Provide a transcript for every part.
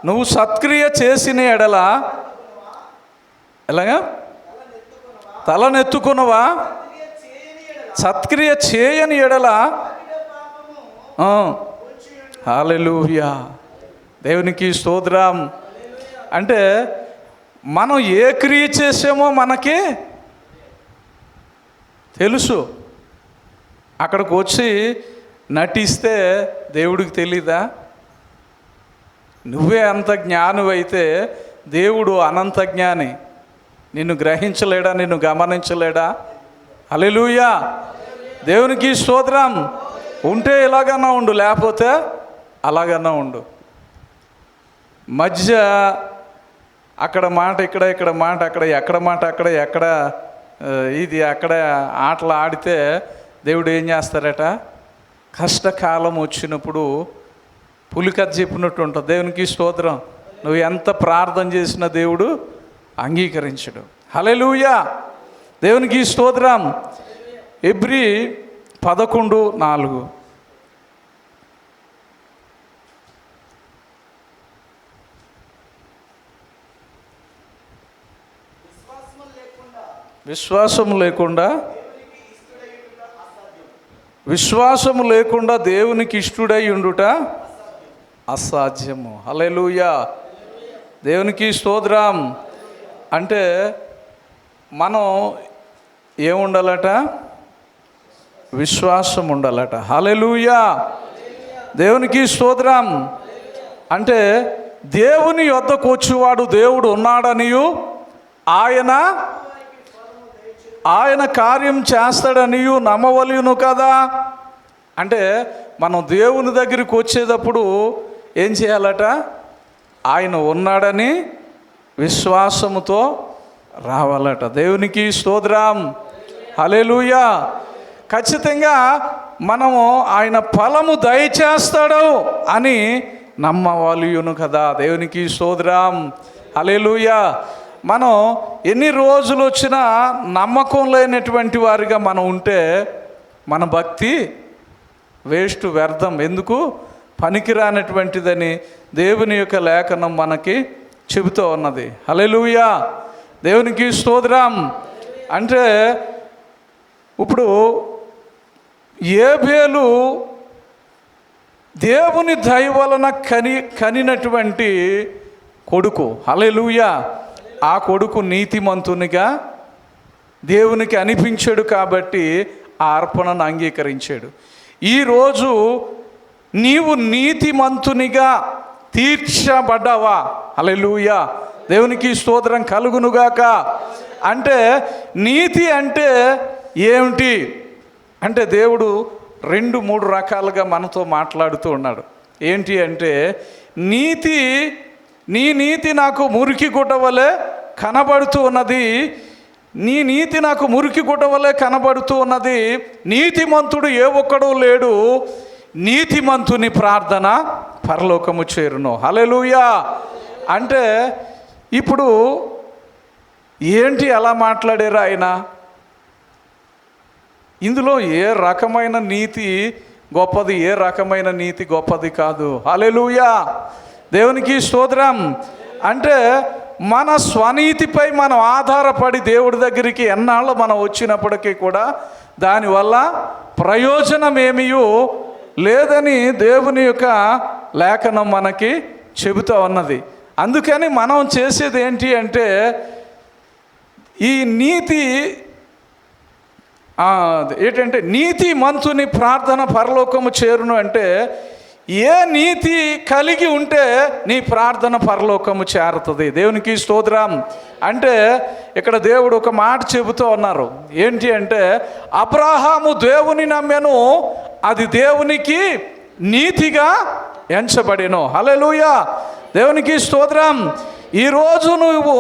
నువ్వు సత్క్రియ చేసిన ఎడల ఎలాగా తలనెత్తుకునవా, సత్క్రియ చేయని ఎడల హల్లెలూయా, దేవునికి స్తోత్రం. అంటే మనం ఏ క్రియ చేసామో మనకి తెలుసు. అక్కడికి వచ్చి నటిస్తే దేవుడికి తెలీదా? నువ్వే అంత జ్ఞానివైతే దేవుడు అనంత జ్ఞాని. నిన్ను గ్రహించలేడా? నిన్ను గమనించలేడా? హల్లెలూయా, దేవునికి స్తోత్రం. ఉంటే ఇలాగన్నా ఉండు, లేకపోతే అలాగన్నా ఉండు. మధ్య అక్కడ మాట ఇక్కడ, ఇక్కడ మాట అక్కడ, ఎక్కడ మాట అక్కడ, ఎక్కడ ఇది అక్కడ ఆటలు ఆడితే దేవుడు ఏం చేస్తారట? కష్టకాలం వచ్చినప్పుడు పులికథ చెప్పినట్టు ఉంటుంది. దేవునికి స్తోత్రం. నువ్వు ఎంత ప్రార్థన చేసినా దేవుడు అంగీకరించడు. హల్లెలూయా, దేవునికి స్తోత్రం. ఎబ్రీ 11:4. విశ్వాసము లేకుండా దేవునికి ఇష్టుడై ఉండుట అసాధ్యము. హల్లెలూయా, దేవునికి స్తోత్రం. అంటే మనం ఏముండాలట? విశ్వాసం ఉండాలట. హల్లెలూయా, దేవునికి స్తోత్రం. అంటే దేవుని యొద్దకు వచ్చేవాడు దేవుడు ఉన్నాడనియు ఆయన కార్యం చేస్తాడనియు నమ్మవలెను కదా. అంటే మనం దేవుని దగ్గరికి వచ్చేటప్పుడు ఏం చేయాలట? ఆయన ఉన్నాడని విశ్వాసముతో రావాలట. దేవునికి స్తోత్రం. హల్లెలూయా. ఖచ్చితంగా మనము ఆయన ఫలము దయచేస్తాడు అని నమ్మవలెను కదా. దేవునికి స్తోత్రం. హల్లెలూయా. మనం ఎన్ని రోజులు వచ్చినా నమ్మకం లేనటువంటి వారిగా మనం ఉంటే మన భక్తి వేస్ట్, వ్యర్థం. ఎందుకు? పనికిరానటువంటిదని దేవుని యొక్క లేఖనం మనకి చెబుతూ ఉన్నది. హల్లెలూయా, దేవునికి స్తోత్రం. అంటే ఇప్పుడు ఏబేలు దేవుని దయ వలన కనినటువంటి కొడుకు. హల్లెలూయా. ఆ కొడుకు నీతిమంతునిగా దేవునికి అనిపించాడు కాబట్టి ఆ అర్పణను అంగీకరించాడు. ఈరోజు నీవు నీతిమంతునిగా తీర్చబడ్డావా? హల్లెలూయా, దేవునికి స్తోత్రం కలుగునుగాక. అంటే నీతి అంటే ఏమిటి అంటే దేవుడు 2-3 రకాలుగా మనతో మాట్లాడుతూ ఉన్నాడు. ఏంటి అంటే నీ నీతి నాకు మురికి గుడ్డ వలె కనబడుతూ ఉన్నది, నీ నీతి నాకు మురికి గుడ్డ వలె కనబడుతూ ఉన్నది, నీతిమంతుడు ఏ ఒక్కడూ లేడు, నీతిమంతుని ప్రార్థన పరలోకము చేరును. హల్లెలూయా. అంటే ఇప్పుడు ఏంటి అలా మాట్లాడారు ఆయన? ఇందులో ఏ రకమైన నీతి గొప్పది, ఏ రకమైన నీతి గొప్పది కాదు. హల్లెలూయా, దేవునికి స్తోత్రం. అంటే మన స్వనీతిపై మనం ఆధారపడి దేవుడి దగ్గరికి ఎన్నాళ్ళు మనం వచ్చినప్పటికీ కూడా దానివల్ల ప్రయోజనం ఏమీ లేదని దేవుని యొక్క లేఖనం మనకి చెబుతూ ఉన్నది. అందుకని మనం చేసేది ఏంటి అంటే ఈ నీతి ఏంటంటే నీతిమంతుని ప్రార్థన పరలోకము చేరును. అంటే ఏ నీతి కలిగి ఉంటే నీ ప్రార్థన పరలోకము చేరుతుంది. దేవునికి స్తోత్రం. అంటే ఇక్కడ దేవుడు ఒక మాట చెబుతూ ఉన్నారు. ఏంటి అంటే అబ్రహాము దేవుని నమ్మెను, అది దేవునికి నీతిగా ఎంచబడెను. హల్లెలూయా, దేవునికి స్తోత్రం. ఈరోజు నువ్వు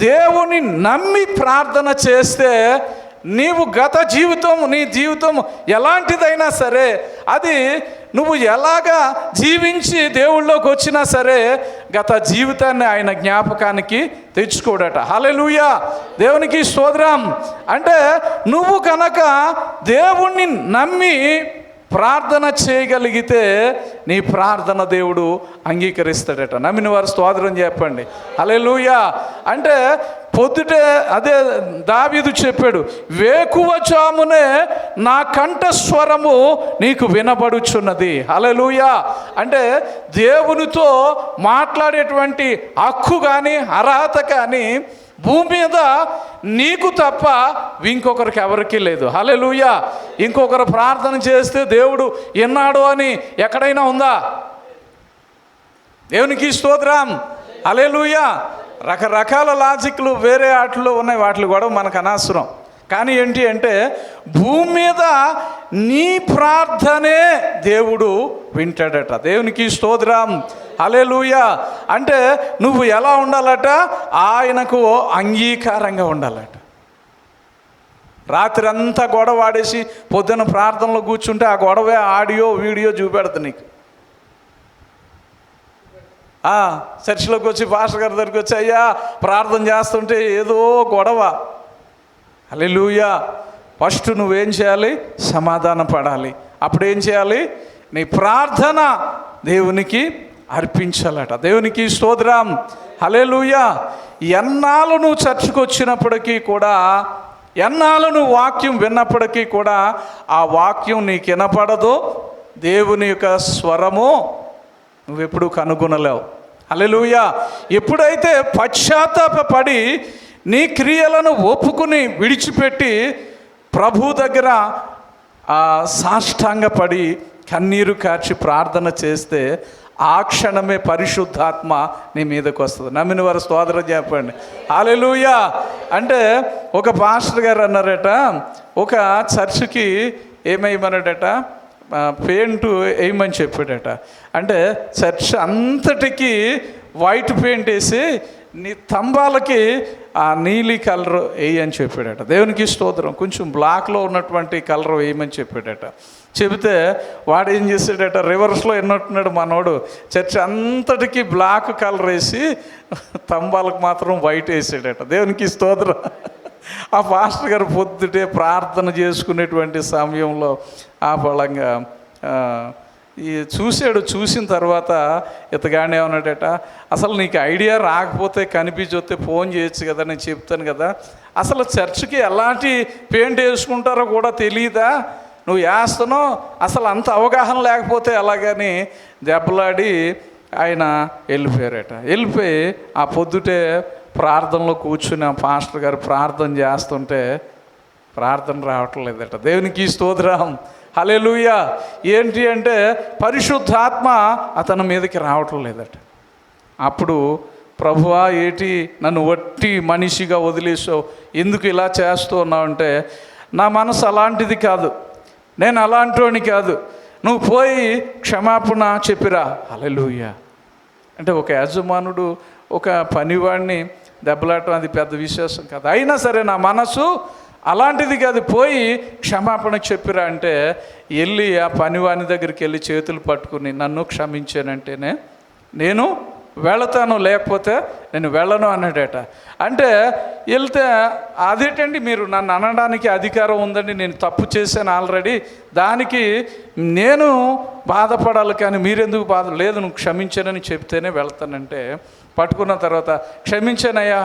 దేవుని నమ్మి ప్రార్థన చేస్తే నీవు నీ జీవితం ఎలాంటిదైనా సరే, అది నువ్వు ఎలాగా జీవించి దేవుళ్ళలోకి వచ్చినా సరే గత జీవితాన్ని ఆయన జ్ఞాపకానికి తెచ్చుకోడట. హల్లెలూయా, దేవునికి స్తోత్రం. అంటే నువ్వు కనుక దేవుణ్ణి నమ్మి ప్రార్థన చేయగలిగితే నీ ప్రార్థన దేవుడు అంగీకరిస్తాడట. నమ్మిన వారు స్తోత్రం చెప్పండి. హల్లెలూయా. అంటే పొద్దుటే అదే దావీదు చెప్పాడు, వేకువజామునే నా కంఠస్వరము నీకు వినబడుచున్నది. హల్లెలూయా. అంటే దేవునితో మాట్లాడేటువంటి హక్కు కానీ అర్హత కానీ భూమి మీద నీకు తప్ప ఇంకొకరికి ఎవరికీ లేదు. హల్లెలూయా. ఇంకొకరు ప్రార్థన చేస్తే దేవుడు విన్నాడు అని ఎక్కడైనా ఉందా? దేవునికి స్తోత్రం. హల్లెలూయా. రకరకాల లాజిక్లు వేరే వాటిలో ఉన్నాయి, వాటిలో కూడా మనకు అనవసరం. కానీ ఏంటి అంటే భూమి మీద నీ ప్రార్థనే దేవుడు వింటాడట. దేవునికి స్తోత్రం. హల్లెలూయా. అంటే నువ్వు ఎలా ఉండాలట? ఆయనకు అంగీకారంగా ఉండాలట. రాత్రి అంతా గొడవ ఆడేసి పొద్దున ప్రార్థనలో కూర్చుంటే ఆ గొడవే ఆడియో వీడియో చూపెడతా నీకు. చర్చిలోకి వచ్చి పాస్టర్ గారి దగ్గరికి వచ్చి, అయ్యా ప్రార్థన చేస్తుంటే ఏదో గొడవ. హల్లెలూయా. ఫస్ట్ నువ్వేం చేయాలి? సమాధానం పడాలి. అప్పుడేం చేయాలి? నీ ప్రార్థన దేవునికి అర్పించాలట. దేవునికి స్తోత్రం. హల్లెలూయా. ఎన్నాళ్ళు నువ్వు చర్చికి వచ్చినప్పటికీ కూడా, ఎన్నాళ్ళు నువ్వు వాక్యం విన్నప్పటికీ కూడా ఆ వాక్యం నీకు వినపడదు, దేవుని యొక్క స్వరము నువ్వెప్పుడు కనుగొనలేవు. హల్లెలూయా. ఎప్పుడైతే పశ్చాత్తాపపడి నీ క్రియలను ఒప్పుకుని విడిచిపెట్టి ప్రభు దగ్గర సాష్టాంగపడి కన్నీరు కార్చి ప్రార్థన చేస్తే ఆ క్షణమే పరిశుద్ధాత్మ నీ మీదకి వస్తుంది. నమ్మిన వారు స్తోత్రం చెప్పండి. హల్లెలూయా. అంటే ఒక పాస్టర్ గారు అన్నారట, ఒక చర్చికి ఏమేయమన్నాడట? పెయింట్ వేయమని చెప్పాడట. అంటే చర్చ్ అంతటికి వైట్ పెయింట్ వేసి నీ తంబాలకి ఆ నీలి కలర్ వేయని చెప్పాడట. దేవునికి స్తోత్రం. కొంచెం బ్లాక్లో ఉన్నటువంటి కలర్ వేయమని చెప్పాడట. చెబితే వాడు ఏం చేసాడట? రివర్స్లో ఎన్నట్టున్నాడు మనోడు. చర్చ్ అంతటికి బ్లాక్ కలర్ వేసి తంబాలకు మాత్రం వైట్ వేసాడట. దేవునికి స్తోత్రం. ఆ పాస్టర్ గారు పొద్దుటే ప్రార్థన చేసుకునేటువంటి సమయంలో ఆ ఫలంగా చూశాడు. చూసిన తర్వాత ఇతగానే ఏమన్నాడట, అసలు నీకు ఐడియా రాకపోతే కనిపించొస్తే ఫోన్ చేయొచ్చు కదా, నేను చెప్తాను కదా. అసలు చర్చికి ఎలాంటి పెయింట్ వేసుకుంటారో కూడా తెలియదా? నువ్వు వేస్తున్నావు, అసలు అంత అవగాహన లేకపోతే ఎలాగని దెబ్బలాడి ఆయన వెళ్ళిపోయారట. వెళ్ళిపోయి ఆ పొద్దుటే ప్రార్థనలో కూర్చుని ఆ పాస్టర్ గారు ప్రార్థన చేస్తుంటే ప్రార్థన రావట్లేదట. దేవునికి స్తోత్రం. హల్లెలూయా. ఏంటి అంటే పరిశుద్ధాత్మ అతని మీదకి రావటం లేదట. అప్పుడు ప్రభువా ఏటి నన్ను వట్టి మనిషిగా వదిలేసావు, ఎందుకు ఇలా చేస్తూ ఉన్నావు అంటే, నా మనసు అలాంటిది కాదు, నేను అలాంటివాడిని కాదు, నువ్వు పోయి క్షమాపణ చెప్పిరా. హల్లెలూయా. అంటే ఒక యజమానుడు ఒక పనివాడిని దెబ్బలాటం అది పెద్ద విశేషం కాదు. అయినా సరే నా మనసు అలాంటిది కాదు, పోయి క్షమాపణ చెప్పిరా అంటే వెళ్ళి ఆ పనివాని దగ్గరికి వెళ్ళి చేతులు పట్టుకుని నన్ను క్షమించానంటేనే నేను వెళతాను, లేకపోతే నేను వెళ్ళను అన్నాడట. అంటే వెళ్తే అదేంటండి మీరు నన్ను అనడానికి అధికారం ఉందండి, నేను తప్పు చేశాను ఆల్రెడీ, దానికి నేను బాధపడాలి కానీ మీరెందుకు బాధ లేదు, నువ్వు క్షమించానని చెప్తేనే వెళ్తానంటే పట్టుకున్న తర్వాత క్షమించానయ్యా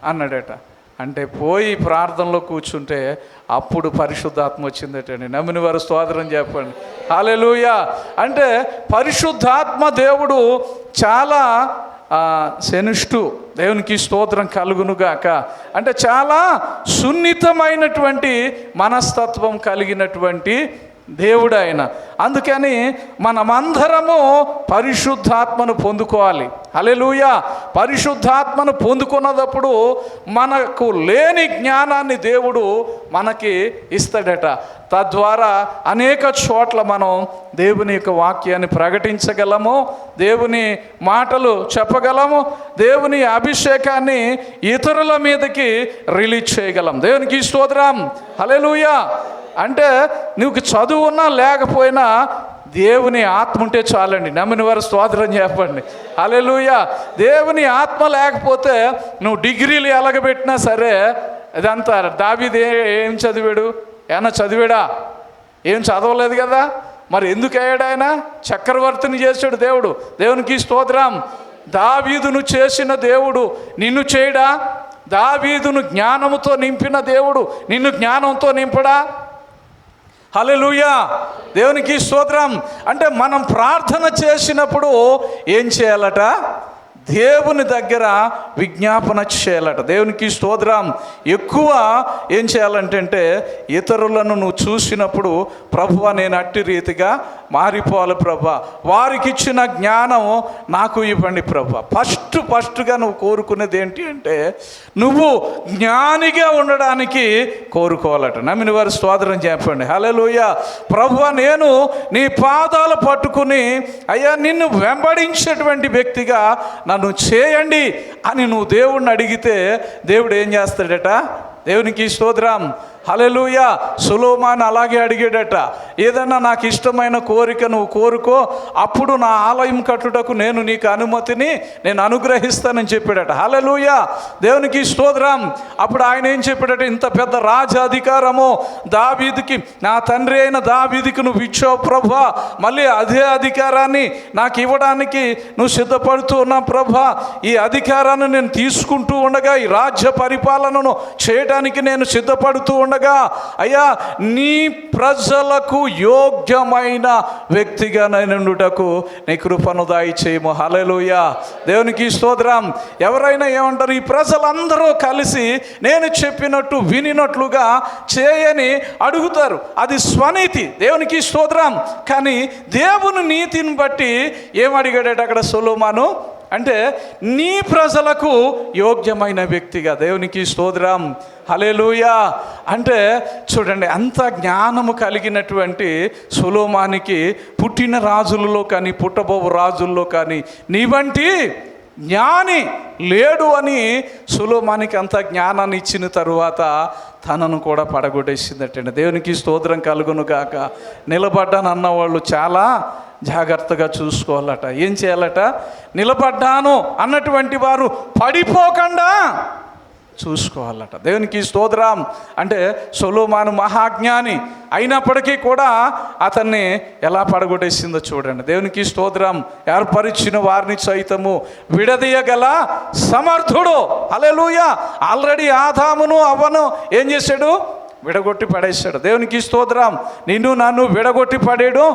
అన్నాడట. అంటే పోయి ప్రార్థనలో కూర్చుంటే అప్పుడు పరిశుద్ధాత్మ వచ్చిందటండి. నమ్మిన వారు స్తోత్రం చెప్పండి. హల్లెలూయా. అంటే పరిశుద్ధాత్మ దేవుడు చాలా సెనిష్టు. దేవునికి స్తోత్రం కలుగునుగాక. అంటే చాలా సున్నితమైనటువంటి మనస్తత్వం కలిగినటువంటి దేవుడు ఆయన. అందుకని మనమందరము పరిశుద్ధాత్మను పొందుకోవాలి. హల్లెలూయా. పరిశుద్ధాత్మను పొందుకున్నప్పుడు మనకు లేని జ్ఞానాన్ని దేవుడు మనకి ఇస్తాడట. తద్వారా అనేక చోట్ల మనం దేవుని యొక్క వాక్యాన్ని ప్రకటించగలము, దేవుని మాటలు చెప్పగలము, దేవుని అభిషేకాన్ని ఇతరుల మీదకి రిలీజ్ చేయగలం. దేవునికి స్తోత్రం. హల్లెలూయా. అంటే నువ్వు చదువు ఉన్నా లేకపోయినా దేవుని ఆత్మ ఉంటే చాలండి. నమ్మిన వారు స్తోత్రం చెప్పండి. హల్లెలూయా. దేవుని ఆత్మ లేకపోతే నువ్వు డిగ్రీలు ఎలగబెట్టినా సరే ఇదంతా. దావీదు ఏం చదివాడు? ఏమన్నా చదివాడా? ఏం చదవలేదు కదా. మరి ఎందుకు అయ్యాడు ఆయన? చక్రవర్తిని చేశాడు దేవుడు. దేవునికి స్తోత్రం. దావీదును చేసిన దేవుడు నిన్ను చేయడా? దావీదును జ్ఞానముతో నింపిన దేవుడు నిన్ను జ్ఞానంతో నింపడా? హల్లెలూయా, దేవునికి స్తోత్రం. అంటే మనం ప్రార్థన చేసినప్పుడు ఏం చేయాలట? దేవుని దగ్గర విజ్ఞాపన చేయాలట. దేవునికి స్తోత్రం. ఎక్కువ ఏం చేయాలంటే ఇతరులను నువ్వు చూసినప్పుడు ప్రభువా నేను అట్టి రీతిగా మారిపోవాలి ప్రభువా, వారికి ఇచ్చిన జ్ఞానం నాకు ఇవ్వండి ప్రభువా. ఫస్ట్గా నువ్వు కోరుకునేది ఏంటి అంటే నువ్వు జ్ఞానిగా ఉండడానికి కోరుకోవాలట. నమ్మిన వారి స్తోత్రం చెప్పండి. హల్లెలూయా. ప్రభువా నేను నీ పాదాలు పట్టుకుని అయ్యా నిన్ను వెంబడించేటువంటి వ్యక్తిగా నన్ను చేయండి అని నువ్వు దేవుణ్ణి అడిగితే దేవుడు ఏం చేస్తాడట? దేవునికి స్తోత్రం. హల్లెలూయా. సొలొమోను అలాగే అడిగాడట. ఏదన్నా నాకు ఇష్టమైన కోరిక నువ్వు కోరుకో, అప్పుడు నా ఆలయం కట్టుటకు నేను నీకు అనుమతిని నేను అనుగ్రహిస్తానని చెప్పాడట. హల్లెలూయా, దేవునికి స్తోత్రం. అప్పుడు ఆయన ఏం చెప్పాడట? ఇంత పెద్ద రాజాధికారము దావీదుకి, నా తండ్రి అయిన దావీదుకి నువ్వు ఇచ్చావు ప్రభువా, మళ్ళీ అదే అధికారాన్ని నాకు ఇవ్వడానికి నువ్వు సిద్ధపడుతూ ఉన్నావు ప్రభువా. ఈ అధికారాన్ని నేను తీసుకుంటూ ఉండగా, ఈ రాజ్య పరిపాలనను చేయడానికి నేను సిద్ధపడుతూ ఉండగా అయ్యా నీ ప్రజలకు యోగ్యమైన వ్యక్తిగా నేనుండుటకు నీ కృపను దయచేయము. హల్లెలూయా, దేవునికి స్తోత్రం. ఎవరైనా ఏమంటారు? ఈ ప్రజలందరూ కలిసి నేను చెప్పినట్టు వినినట్లుగా చేయని అడుగుతారు. అది స్వనీతి. దేవునికి స్తోత్రం. కానీ దేవుని నీతిని బట్టి ఏమడిగాడట అక్కడ సొలొమోను అంటే నీ ప్రజలకు యోగ్యమైన వ్యక్తిగా. దేవునికి స్తోత్రం. హల్లెలూయా. అంటే చూడండి, అంత జ్ఞానము కలిగినటువంటి సొలొమోనుకి పుట్టిన రాజులలో కానీ పుట్టబో రాజుల్లో కానీ నీ వంటి జ్ఞాని లేడు అని సొలొమోనుకి అంత జ్ఞానాన్ని ఇచ్చిన తరువాత తనను కూడా పడగొట్టేసిందటండి. దేవునికి స్తోత్రం కలుగును గాక. నిలబడ్డాను అన్నవాళ్ళు చాలా జాగ్రత్తగా చూసుకోవాలట. ఏం చేయాలట? నిలబడ్డాను అన్నటువంటి వారు పడిపోకుండా చూసుకోవాలట. దేవునికి స్తోత్రం. అంటే సొలొమోను మహాజ్ఞాని అయినప్పటికీ కూడా అతన్ని ఎలా పడగొట్టేసిందో చూడండి. దేవునికి స్తోత్రం. ఏర్పరిచిన వారిని సైతము విడదీయగల సమర్థుడు. హల్లెలూయా. ఆల్రెడీ ఆదామును అవ్వను ఏం చేశాడు? విడగొట్టి పడేశాడు. దేవునికి స్తోత్రం. నిన్ను నన్ను విడగొట్టి పడేయడం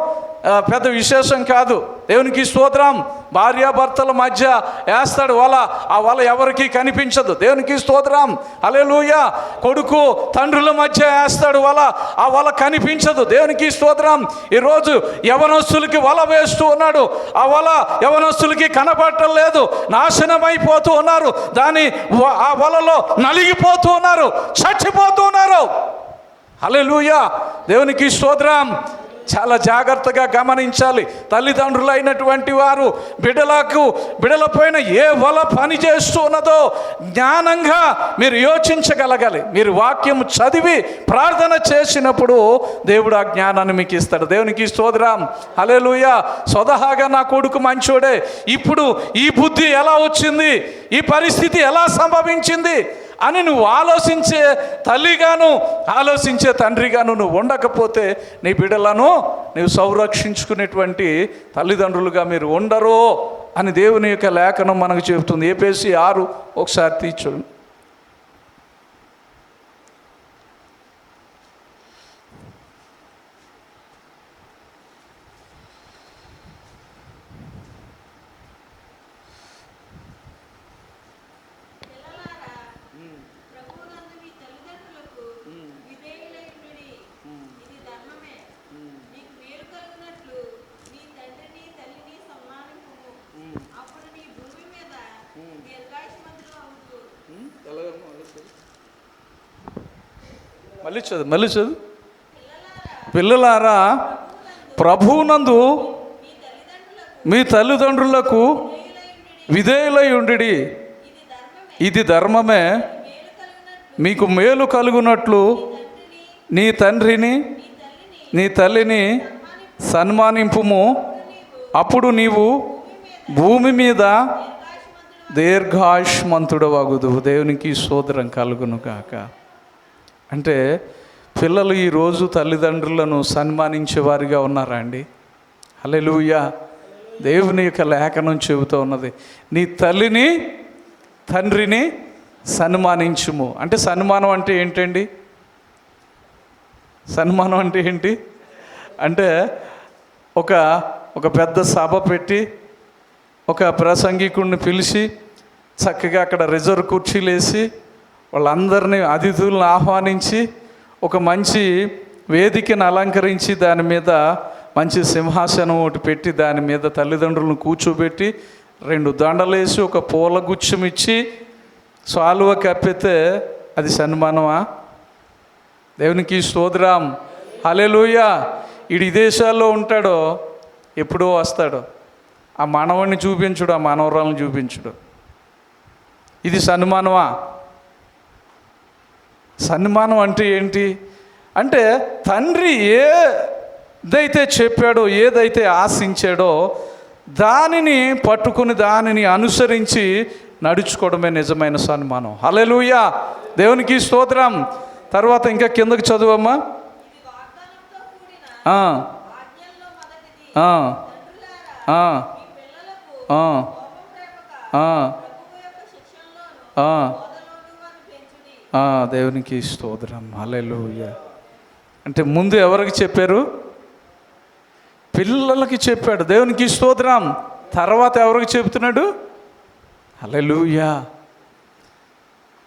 పెద్ద విశేషం కాదు. దేవునికి స్తోత్రం. భార్యాభర్తల మధ్య వేస్తాడు వల, ఆ వల ఎవరికి కనిపించదు. దేవునికి స్తోత్రం. హల్లెలూయా. కొడుకు తండ్రుల మధ్య వేస్తాడు వల, ఆ వల కనిపించదు. దేవునికి స్తోత్రం. ఈరోజు యవనస్తులకి వల వేస్తూ ఉన్నాడు, ఆ వల యవనస్తులకి కనపడటం లేదు, నాశనమైపోతూ ఉన్నారు, ఆ వలలో నలిగిపోతూ ఉన్నారు, చచ్చిపోతూ ఉన్నారు. హల్లెలూయా, దేవునికి స్తోత్రం. చాలా జాగ్రత్తగా గమనించాలి. తల్లిదండ్రులైనటువంటి వారు బిడ్డల పైన ఏ వల పని చేస్తూ ఉన్నదో జ్ఞానంగా మీరు యోచించగలగాలి. మీరు వాక్యం చదివి ప్రార్థన చేసినప్పుడు దేవుడు ఆ జ్ఞానాన్ని మీకు ఇస్తాడు. దేవునికి స్తోత్రం. హల్లెలూయా. స్వతహాగా నా కొడుకు మంచోడే, ఇప్పుడు ఈ బుద్ధి ఎలా వచ్చింది, ఈ పరిస్థితి ఎలా సంభవించింది అని నువ్వు ఆలోచించే తల్లిగాను ఆలోచించే తండ్రిగాను నువ్వు ఉండకపోతే నీ బిడ్డలను నువ్వు సంరక్షించుకునేటువంటి తల్లిదండ్రులుగా మీరు ఉండరు అని దేవుని యొక్క లేఖనం మనకు చెబుతుంది. ఎఫెసీ 6 ఒకసారి తీర్చండి. మళ్ళీ చదువు. పిల్లలారా, ప్రభువునందు మీ తల్లిదండ్రులకు విధేయులై ఉండిడి, ఇది ధర్మమే. మీకు మేలు కలుగునట్లు నీ తండ్రిని నీ తల్లిని సన్మానింపుము, అప్పుడు నీవు భూమి మీద దీర్ఘాయుష్మంతుడవగుదువు. దేవునికి స్తోత్రం కలుగును కాక. అంటే పిల్లలు ఈరోజు తల్లిదండ్రులను సన్మానించే వారిగా ఉన్నారా అండి? హల్లెలూయా. దేవుని యొక్క లేఖనం చెబుతూ ఉన్నది, నీ తల్లిని తండ్రిని సన్మానించుము. అంటే సన్మానం అంటే ఏంటండి? సన్మానం అంటే ఏంటి అంటే ఒక పెద్ద సభ పెట్టి ఒక ప్రసంగికుడిని పిలిచి చక్కగా అక్కడ రిజర్వ్ కుర్చీలు వేసి వాళ్ళందరినీ అతిథులను ఆహ్వానించి ఒక మంచి వేదికను అలంకరించి దాని మీద మంచి సింహాసనం ఒకటి పెట్టి దాని మీద తల్లిదండ్రులను కూర్చోబెట్టి 2 దండలేసి ఒక పూల గుచ్చం ఇచ్చి సాలువ కప్పితే అది సన్మానమా? దేవునికి స్తోత్రం. హల్లెలూయా. ఈడు విదేశాల్లో ఉంటాడో ఎప్పుడో వస్తాడో, ఆ మనవడిని చూపించుడు, ఆ మనవరాలను చూపించుడు, ఇది సన్మానమా? సన్మానం అంటే ఏంటి అంటే తండ్రి ఏదైతే చెప్పాడో, ఏదైతే ఆశించాడో దానిని పట్టుకుని దానిని అనుసరించి నడుచుకోవడమే నిజమైన సన్మానం. హల్లెలూయా. దేవునికి స్తోత్రం. తర్వాత ఇంకా కిందకి చదువమ్మా. దేవునికి స్తోత్రం. హల్లెలూయా. అంటే ముందు ఎవరికి చెప్పారు? పిల్లలకి చెప్పాడు. దేవునికి స్తోత్రం. తర్వాత ఎవరికి చెబుతున్నాడు? హల్లెలూయా.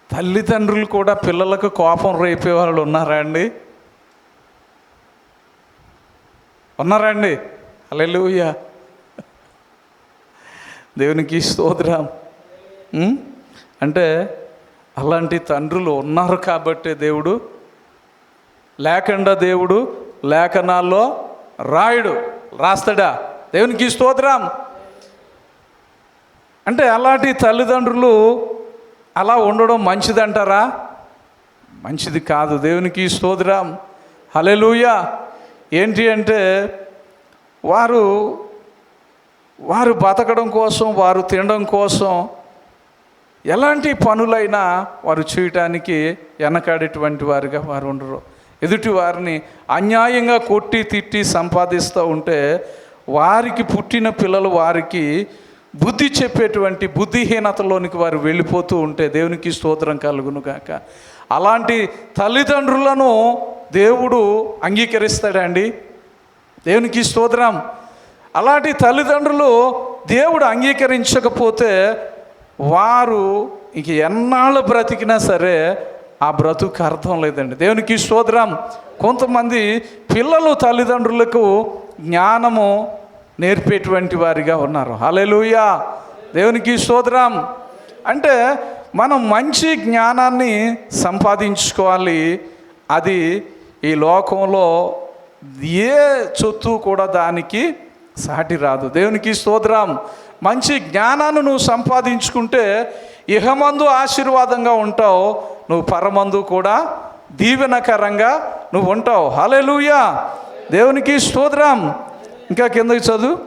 తల్లిదండ్రులు కూడా పిల్లలకు కోపం రేపే వాళ్ళు ఉన్నారా అండి? ఉన్నారా అండి? హల్లెలూయా. దేవునికి స్తోత్రం. అంటే అలాంటి తండ్రులు ఉన్నారు కాబట్టి దేవుడు లేకుండా దేవుడు లేఖనాల్లో రాస్తాడా? దేవునికి స్తోత్రం. అంటే అలాంటి తల్లిదండ్రులు అలా ఉండడం మంచిదంటారా? మంచిది కాదు. దేవునికి స్తోత్రం. హల్లెలూయా. ఏంటి అంటే వారు బతకడం కోసం, వారు తినడం కోసం ఎలాంటి పనులైనా వారు చేయటానికి వెనకాడేటువంటి వారిగా వారు ఉండరు. ఎదుటి వారిని అన్యాయంగా కొట్టి తిట్టి సంపాదిస్తూ ఉంటే వారికి పుట్టిన పిల్లలు వారికి బుద్ధి చెప్పేటువంటి బుద్ధిహీనతలోనికి వారు వెళ్ళిపోతూ ఉంటే దేవునికి స్తోత్రం కలుగును గాక. అలాంటి తల్లిదండ్రులను దేవుడు అంగీకరిస్తాడండి? దేవునికి స్తోత్రం. అలాంటి తల్లిదండ్రులు దేవుడు అంగీకరించకపోతే వారు ఇంక ఎన్నాళ్ళు బ్రతికినా సరే ఆ బ్రతుకు అర్థం లేదండి. దేవునికి స్తోత్రం. కొంతమంది పిల్లలు తల్లిదండ్రులకు జ్ఞానము నేర్పేటువంటి వారిగా ఉన్నారు. హల్లెలూయా. దేవునికి స్తోత్రం. అంటే మనం మంచి జ్ఞానాన్ని సంపాదించుకోవాలి. అది ఈ లోకంలో ఏ చొత్తు కూడా దానికి సాటి రాదు. దేవునికి స్తోత్రం. మంచి జ్ఞానాన్ని నువ్వు సంపాదించుకుంటే ఇహమందు ఆశీర్వాదంగా ఉంటావు, నువ్వు పరమందు కూడా దీవెనకరంగా నువ్వు ఉంటావు. హల్లెలూయా. దేవునికి స్తోత్రం. ఇంకా కిందకి చదువు.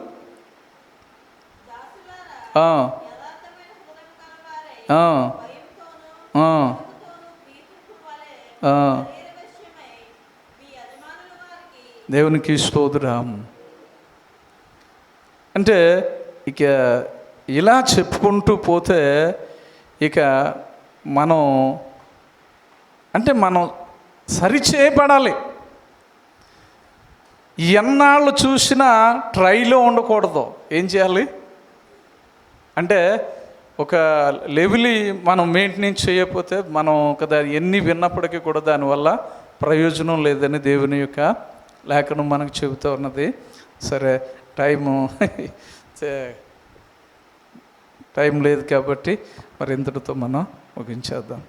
దేవునికి స్తోత్రం. అంటే ఇక ఇలా చెప్పుకుంటూ పోతే ఇక మనం సరిచేయబడాలి. ఎన్నాళ్ళు చూసినా ట్రైలో ఉండకూడదు. ఏం చేయాలి అంటే ఒక లెవెలి మనం మెయింటెనెన్స్ చేయకపోతే మనం కదా ఎన్ని విన్నప్పటికీ కూడా దానివల్ల ప్రయోజనం లేదని దేవుని యొక్క లేఖనం మనకు చెబుతూ ఉన్నది. సరే, టైం లేదు కాబట్టి మరి ఇంతటితో మనం ముగించేద్దాం.